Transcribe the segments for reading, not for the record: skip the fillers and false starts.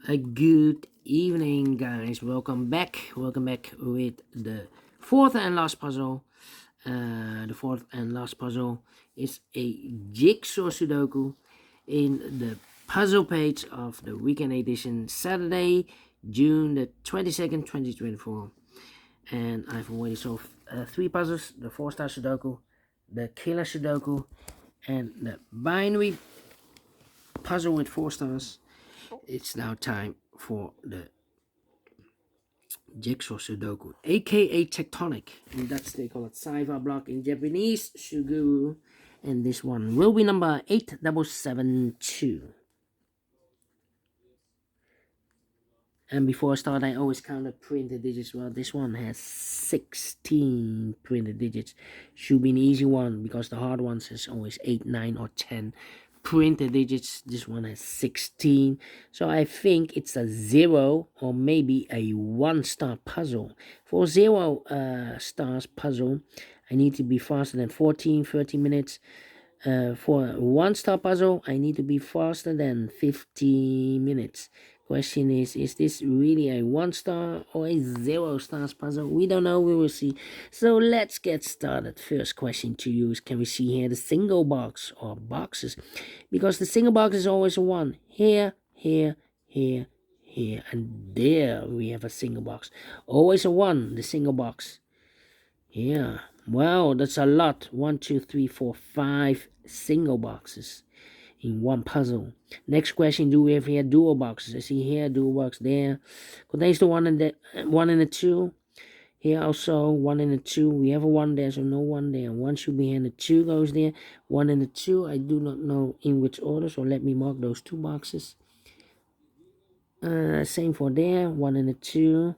A good evening, guys. Welcome back. Welcome back with the fourth and last puzzle. The fourth and last puzzle is a jigsaw Sudoku in the puzzle page of the weekend edition, Saturday, June the 22nd, 2024. And I've already solved three puzzles: the 4-star Sudoku, the killer Sudoku, and the binary puzzle with 4 stars. It's now time for the Jigsaw Sudoku, aka Tectonic, and that's they call it Cypher block in Japanese, Suguru, and this one will be number 8772. And before I start, I always count the printed digits. Well, this one has 16 printed digits. Should be an easy one because the hard ones is always 8, 9, or 10 printed digits. This one has 16. So I think it's a 0 or maybe a 1-star puzzle. For 0 stars puzzle, I need to be faster than 30 minutes. For a 1-star puzzle, I need to be faster than 50 minutes. Question is this really a 1-star or a 0 stars puzzle? We don't know, we will see. So let's get started. First question to you is, can we see here the single box or boxes? Because the single box is always a 1. Here, here, here, here, and there we have a single box. Always a 1, the single box. Yeah, wow, that's a lot. 1, 2, 3, 4, 5 single boxes in one puzzle. Next question, do we have here dual boxes? I see here dual box there. Contains the 1 and the 2. Here also 1 and a 2. We have a 1 there, so no 1 there. 1 should be here and the 2 goes there. 1 and the 2. I do not know in which order, so let me mark those 2 boxes. Same for there. 1 and a 2.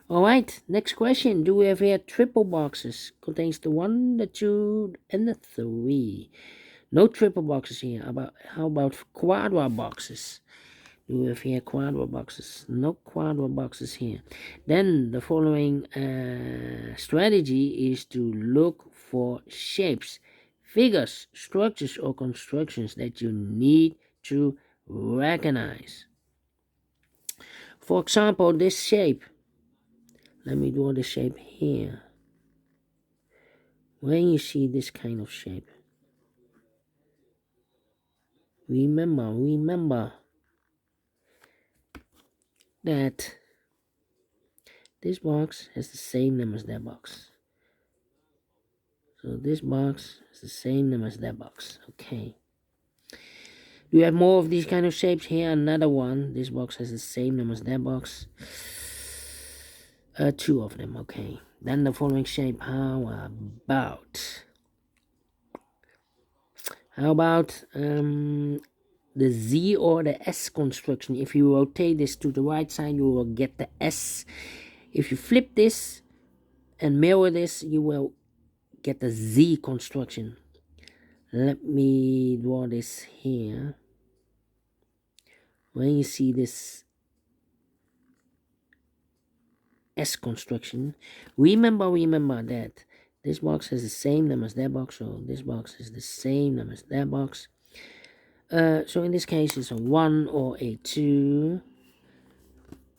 Alright, next question. Do we have here triple boxes? Contains the 1, the 2, and the 3. No triple boxes here. How about quadra boxes? Do we have here quadra boxes? No quadra boxes here. Then the following strategy is to look for shapes, figures, structures, or constructions that you need to recognize. For example, this shape. Let me draw the shape here. When you see this kind of shape, remember that this box has the same name as that box. So this box has the same name as that box. Okay. Do you have more of these kind of shapes? Here, another one. This box has the same name as that box. 2 of them. Okay. Then the following shape. How about the Z or the S construction? If you rotate this to the right side, you will get the S. If you flip this and mirror this, you will get the Z construction. Let me draw this here. When you see this S construction, remember that this box has the same name as that box, so this box is the same name as that box. So in this case, it's a 1 or a 2.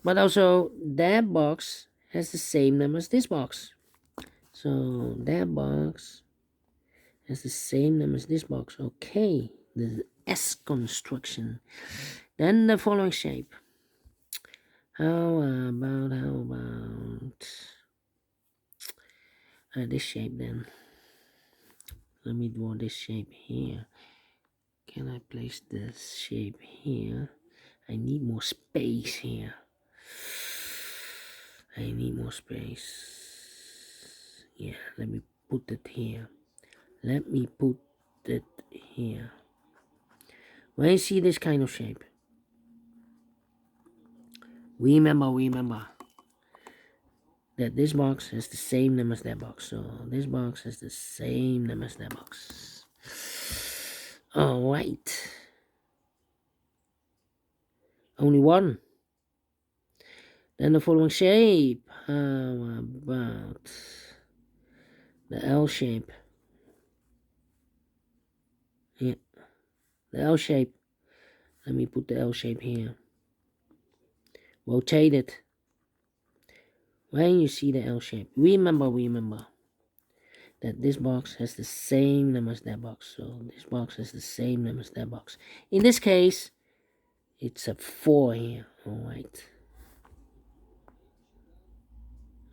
But also, that box has the same name as this box. So that box has the same name as this box. Okay, the S construction. Then the following shape. How about this shape then? Let me draw this shape here. Can I place this shape here? I need more space here. I need more space. Yeah, let me put it here. Let me put it here. When you see this kind of shape, remember that this box has the same name as that box. So this box has the same name as that box. Alright. Only one. Then the following shape. How about the L shape? Yeah, the L shape. Let me put the L shape here. Rotate it. When you see the L shape, remember that this box has the same number as that box. So this box has the same number as that box. In this case, it's a 4 here. Alright.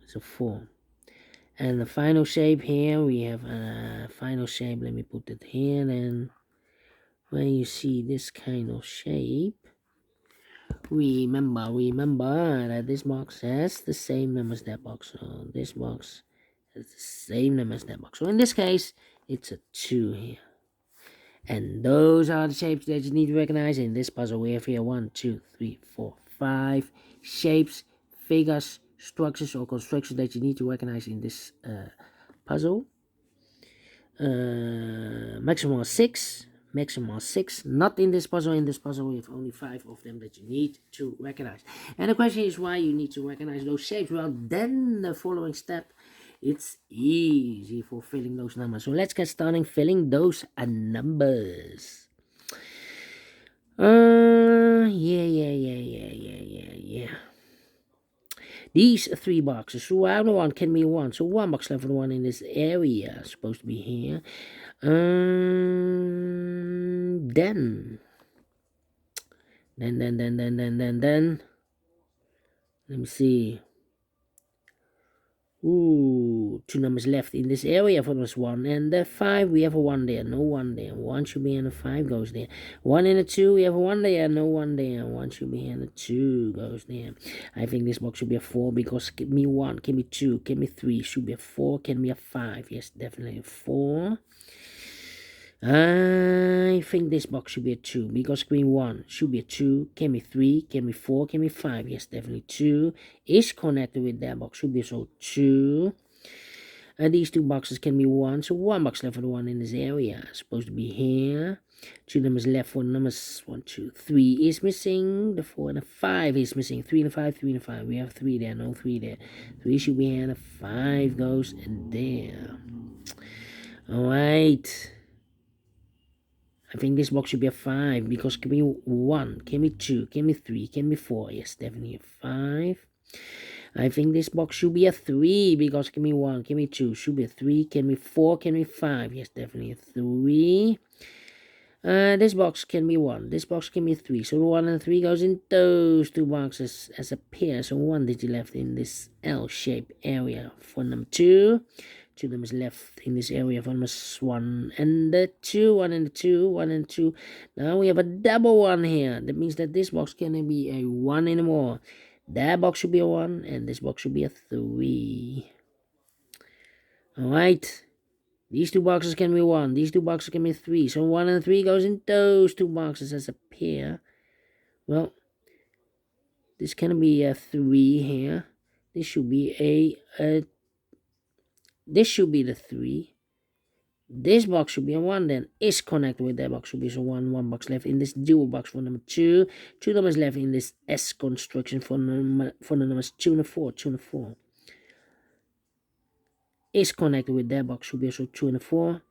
It's a 4. And the final shape here, we have a final shape. Let me put it here. Then when you see this kind of shape, remember that this box has the same number as that box. So this box has the same number as that box. So in this case, it's a 2 here. And those are the shapes that you need to recognize in this puzzle. We have here 1, 2, 3, 4, 5 shapes, figures, structures, or constructions that you need to recognize in this puzzle. Maximum 6. Maximum 6. Not in this puzzle. In this puzzle, we have only 5 of them that you need to recognize. And the question is why you need to recognize those shapes. Well, then the following step, it's easy for filling those numbers. So let's get started filling those numbers. Yeah. These 3 boxes. So another one can be 1. So 1 box left for the one in this area. Supposed to be here. Then. Let me see. Ooh, 2 numbers left in this area for this 1. And the 5, we have a 1 there. No 1 there. 1 should be, and the 5 goes there. 1 and a 2, we have a 1 there. No 1 there. 1 should be, and the 2 goes there. I think this box should be a 4 because give me 1, give me 2, give me 3. Should be a 4, can be a 5. Yes, definitely a 4. I think this box should be a 2 because give me 1 should be a 2, can be 3, can be 4, can be 5. Yes, definitely 2 is connected with that box. Should be so 2. These 2 boxes can be 1, so 1 box left for the 1 in this area. Supposed to be here. 2 numbers left for numbers 1, 2, 3 is missing. The 4 and the 5 is missing. 3 and the 5, 3 and the 5. We have 3 there, no 3 there. 3 should be here, and the 5 goes there. Alright. I think this box should be a 5 because give me 1, give me 2, give me 3, give me 4. Yes, definitely a 5. I think this box should be a 3 because give me 1, give me 2, should be a 3, give me 4, give me 5. Yes, definitely a 3. This box can be 1, this box can be 3. So the 1 and 3 goes in those 2 boxes as a pair. So 1 digit left in this L-shaped area for number 2. 2 numbers left in this area for numbers 1 and the 2, 1 and the 2, 1 and 2. Now we have a double 1 here. That means that this box can be a 1 anymore. That box should be a 1 and this box should be a 3. Alright. These 2 boxes can be 1. These 2 boxes can be 3. So 1 and 3 goes in those 2 boxes as a pair. Well, this can be a 3 here. This should be this should be the 3. This box should be a 1 then. Is connected with that box should be so 1 box left in this dual box for number 2. 2 numbers left in this S construction for the numbers 2 and 4. 2 and 4. Is connected with that box should be also 2 and 4.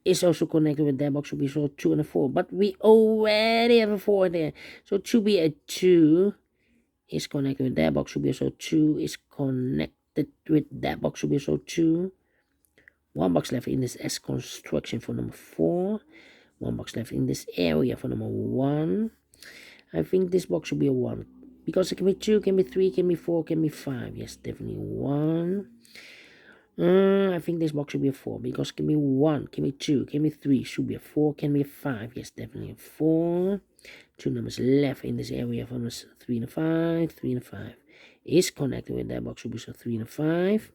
Is also connected with that box should be so 2 and 4. But we already have a 4 there. So it should be a 2. Is connected with that box should be also 2. Is connected with that box should be so 2. 1 box left in this S construction for number 4. 1 box left in this area for number 1. I think this box should be a 1 because it can be 2, can be 3, can be 4, can be 5. Yes, definitely 1. I think this box should be a 4 because it can be 1, can be 2, can be 3, should be a 4, can be a 5. Yes, definitely a 4. 2 numbers left in this area for numbers 3 and 5. 3 and 5 is connected with that box should be so 3 and 5.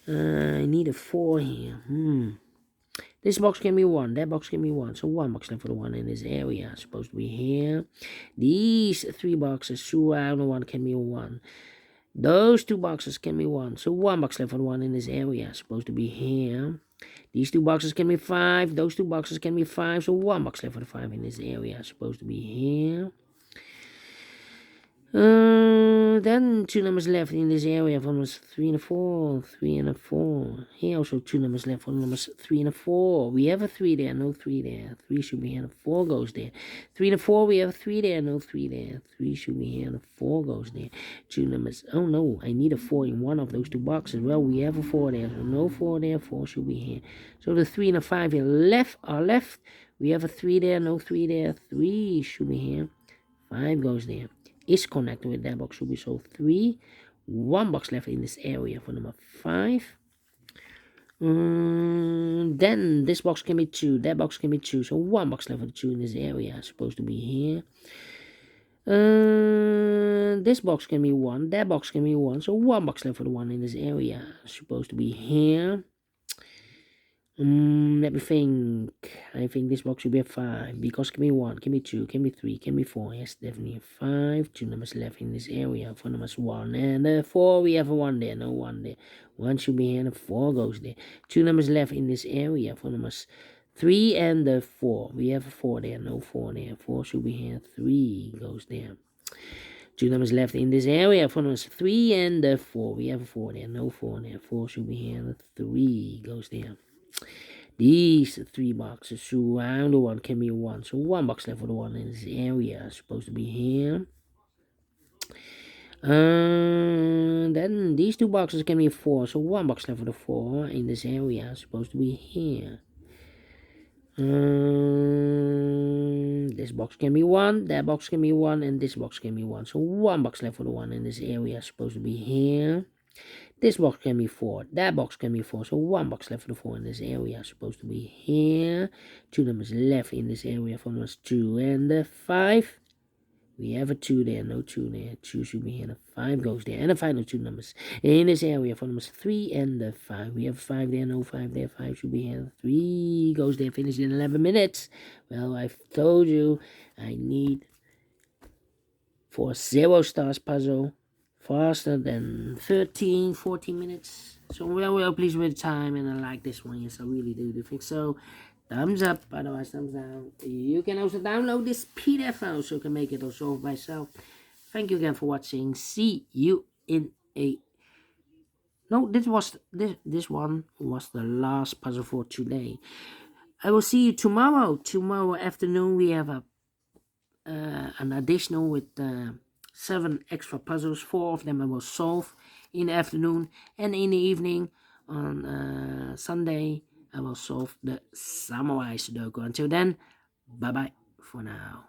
I need a 4 here. This box can be 1. That box can be 1. So 1 box left for the 1 in this area. Supposed to be here. These 3 boxes throughout the 1 can be 1. Those 2 boxes can be 1. So 1 box left for the 1 in this area. Supposed to be here. These 2 boxes can be 5. Those 2 boxes can be 5. So 1 box left for the 5 in this area. Supposed to be here. Then 2 numbers left in this area for numbers 3 and a 4, 3 and a 4. Here also 2 numbers left for numbers 3 and a 4. We have a 3 there, no 3 there. 3 should be here, and a 4 goes there. 3 and a 4, we have a 3 there, no 3 there. 3 should be here, and a 4 goes there. 2 numbers, oh no, I need a 4 in one of those 2 boxes. Well, we have a 4 there, so no 4 there, 4 should be here. So the 3 and a 5 here are left. We have a 3 there, no 3 there. 3 should be here. 5 goes there. Is connected with that box, should be so 3. 1 box left in this area for number 5. Then this box can be 2, that box can be 2, so 1 box left for the 2 in this area, supposed to be here. This box can be 1, that box can be 1, so 1 box left for the 1 in this area, supposed to be here. Let me think. I think this box should be a 5 because can be 1, can be 2, can be 3, can be 4. Yes, definitely a 5. 2 numbers left in this area for numbers 1 and 4. We have a 1 there, no 1 there. 1 should be here and a 4 goes there. 2 numbers left in this area for numbers 3 and 4. We have a 4 there, no 4 there. 4 should be here, 3 goes there. 2 numbers left in this area for numbers 3 and 4. We have a 4 there, no 4 there. 4 should be here and a 3 goes there. These 3 boxes surround the 1 can be 1. So 1 box left for the 1 in this area. Supposed to be here. Then these 2 boxes can be 4. So 1 box left for the 4 in this area. Supposed to be here. This box can be 1. That box can be 1. And this box can be 1. So 1 box left for the 1 in this area. Supposed to be here. This box can be 4. That box can be 4. So 1 box left for the 4 in this area. Supposed to be here. 2 numbers left in this area for numbers 2 and 5. We have a 2 there. No 2 there. 2 should be here. And a 5 goes there. And the final 2 numbers in this area for numbers 3 and 5. We have 5 there. No 5 there. 5 should be here. 3 goes there. Finished in 11 minutes. Well, I've told you I need for a 0 stars puzzle. Faster than 13, 14 minutes. So well pleased with the time, and I like this one. Yes, I really do think so. Thumbs up, otherwise thumbs down. You can also download this PDF file so you can make it or solve by yourself. Thank you again for watching. See you in a... No, this one was the last puzzle for today. I will see you tomorrow. Tomorrow afternoon we have an additional with 7 extra puzzles. 4 of them I will solve in the afternoon, and in the evening on Sunday I will solve the Samurai Sudoku. Until then, bye bye for now.